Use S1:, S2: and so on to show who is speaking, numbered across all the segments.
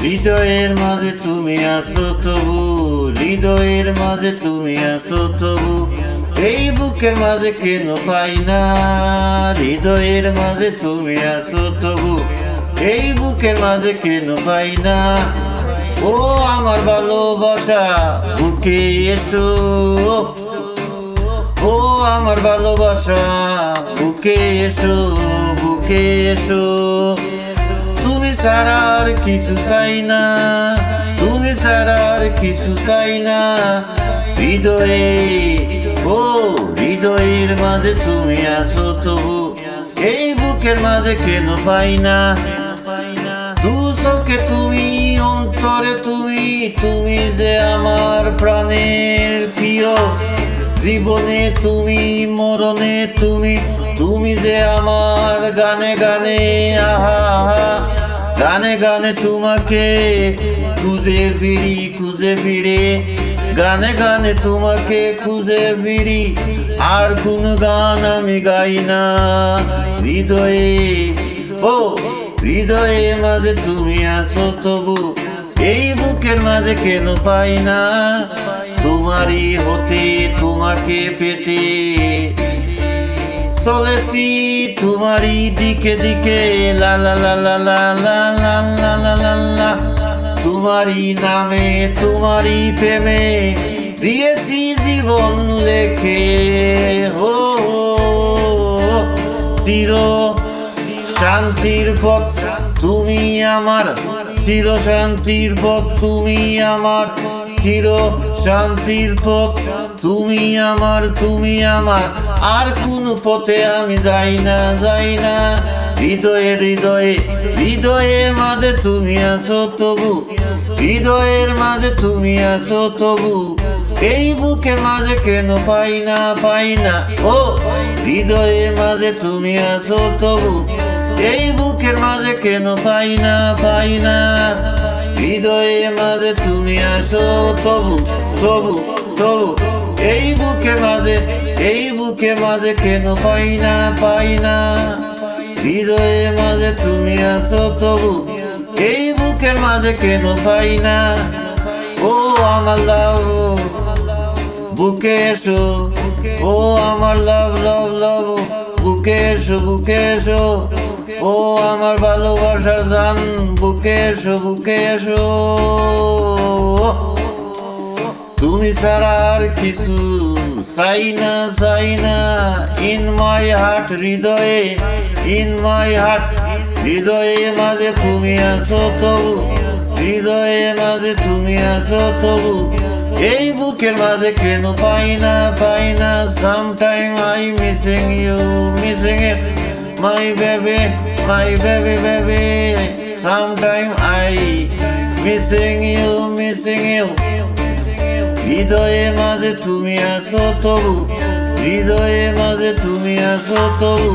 S1: হৃদয়ের মাঝে তুমি আছো তবু, হৃদয়ের মাঝে তুমি আছো তবু, এই বুকের মাঝে কেন পাই না। হৃদয়ের মাঝে তুমি আছো তবু, এই বুকের মাঝে কেন পাই না। ও আমার ভালোবাসা বুকে এসো, ও আমার ভালোবাসা বুকে এসো, বুকে এসো। তুমি ছাড়া আর কিছু চাই না, তুমি ছাড়া আর কিছু চাই না। হৃদয়ে, ও হৃদয়ের মাঝে তুমি আছো তবু, এই বুকের মাঝে কেন পাই না। দু চোখে তুমি, অন্তরে তুমি, তুমি যে আমার প্রাণের প্রিয়। জীবনে তুমি, মরণে তুমি, তুমি যে আমার গানে গানে, আহা আহা গানে গানে তোমাকে খুঁজে ফিরি, খুঁজে ফিরে গানে গানে তোমাকে খুঁজে ফিরি। আর কোন গান আমি গাই না। হৃদয়ে, ও হৃদয়ে মাঝে তুমি আছো তবু, এই বুকের মাঝে কেন পাই না। তোমারই হতে, তোমাকে পেতে চলেছি তোমারই দিকে দিকে, লা লা লা লা লা লা লা লা লা লা লা। তোমারই নামে, তোমারই প্রেমে দিয়েছি জীবন লেখে। ও চির শান্তির পথ তুমি আমার, চির শান্তির পথ তুমি আমার, চির শান্তির পথ তুমি আমার, তুমি আমার। আর কোন পথে আমি যাই না, যাই না। হৃদয়ে হৃদয়ে, হৃদয়ের মাঝে তুমি আছো তবু, হৃদয়ের মাঝে তুমি আছো তবু, এই বুকের মাঝে কেন পাই না, পাই না। ও হৃদয়ের মাঝে তুমি আছো তবু, এই বুকের মাঝে কেন পাই না, পাই না। হৃদয়ের মাঝে তুমি আছো তবু, তবু তবু, এই বুকের মাঝে, এই বুকের মাঝে কেন পাই না, পাই না। হৃদয়ের মাঝে তুমি আছো তবু, এই বুকের মাঝে কেন পাই না। ও আমার লাভ বুকে এসো, ও আমার লাভ লাভ লাভ বুকে এসো, বুকে এসো। ও আমার ভালোবাসার জান বুকে এসো, বুকে এসো। তুমি ছাড়া আর কিছু চাই না, চাই না। ইন মাই হার্ট, হৃদয়ে, ইন মাই হার্ট, হৃদয়ে মাঝে তুমি আছো তবু, হৃদয়ে মাঝে তুমি আছো তবু, এই বুকের মাঝে কেন পাই না, পাই না। Sometime I missing you, missing you my baby, my baby baby. Sometime I missing you, missing you. হৃদয়ে মাঝে তুমি আছো তবু, হৃদয়ে মাঝে তুমি আছো তবু,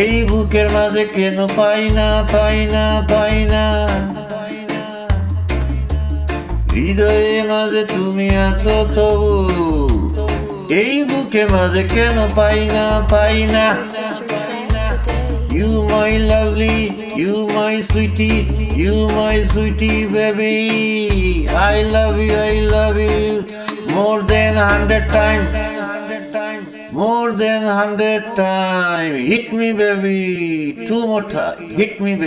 S1: এই বুকের মাঝে কেন পাই না, পাই না, পাই না। হৃদয়ে মাঝে তুমি আছো তবু, এই বুকের মাঝে কেন পাই না, পাই না। You my lovely, you my sweetie, you my sweetie baby. I love you, I love you more than 100 times, more than 100 times. Hit me baby, two more times, hit me baby.